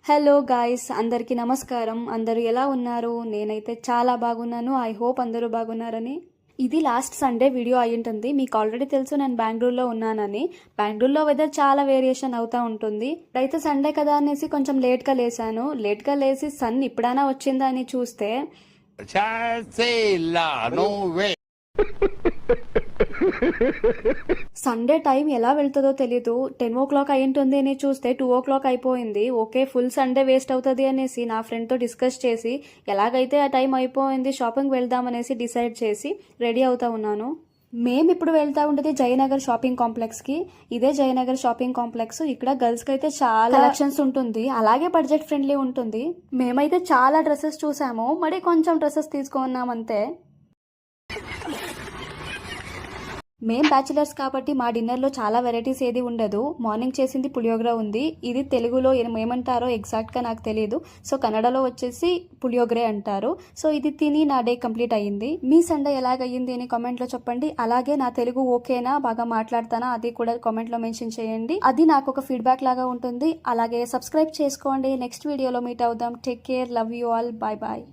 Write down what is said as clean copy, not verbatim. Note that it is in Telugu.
హలో గాయ్స్, అందరికీ నమస్కారం. అందరూ ఎలా ఉన్నారు? నేనైతే చాలా బాగున్నాను. ఐ హోప్ అందరూ బాగున్నారని. ఇది లాస్ట్ సండే వీడియో అయి ఉంటుంది. మీకు ఆల్రెడీ తెలుసు నేను బెంగళూరులో ఉన్నానని. బెంగళూరులో వెదర్ చాలా వేరియేషన్ అవుతూ ఉంటుంది. అయితే సండే కదా అనేసి కొంచెం లేట్గా లేసి సన్ ఇప్పుడైనా వచ్చిందా అని చూస్తే సండే టైం ఎలా వెళ్తుందో తెలీదు. 10 o'clock అయ్యింటుంది అని చూస్తే 2 o'clock అయిపోయింది. ఓకే, ఫుల్ సండే వేస్ట్ అవుతుంది అనేసి నా ఫ్రెండ్తో డిస్కస్ చేసి ఎలాగైతే ఆ టైం అయిపోయింది, షాపింగ్ వెళ్దామనేసి డిసైడ్ చేసి రెడీ అవుతా ఉన్నాను. మేము ఇప్పుడు వెళ్తా ఉంటుంది జయనగర్ షాపింగ్ కాంప్లెక్స్కి. ఇదే జయనగర్ షాపింగ్ కాంప్లెక్స్. ఇక్కడ గర్ల్స్కి అయితే చాలా కలెక్షన్స్ ఉంటుంది, అలాగే బడ్జెట్ ఫ్రెండ్లీ ఉంటుంది. మేమైతే చాలా డ్రెస్సెస్ చూసాము, మరి కొంచెం డ్రెస్సెస్ తీసుకున్నామంతే. మేం బ్యాచిలర్స్ కాబట్టి మా డిన్నర్లో చాలా వెరైటీస్ ఏది ఉండదు. మార్నింగ్ చేసింది పులియోగర ఉంది. ఇది తెలుగులో ఏమంటారో ఎగ్జాక్ట్గా నాకు తెలియదు. సో కన్నడలో వచ్చేసి పులియోగరే అంటారు. సో ఇది తిని నా డే కంప్లీట్ అయ్యింది. మీ సండే ఎలాగయ్యింది అని కామెంట్లో చెప్పండి. అలాగే నా తెలుగు ఓకేనా, బాగా మాట్లాడతానా, అది కూడా కామెంట్లో మెన్షన్ చేయండి. అది నాకు ఒక ఫీడ్బ్యాక్ లాగా ఉంటుంది. అలాగే సబ్స్క్రైబ్ చేసుకోండి. నెక్స్ట్ వీడియోలో మీట్ అవుదాం. Take care, love you all, bye bye.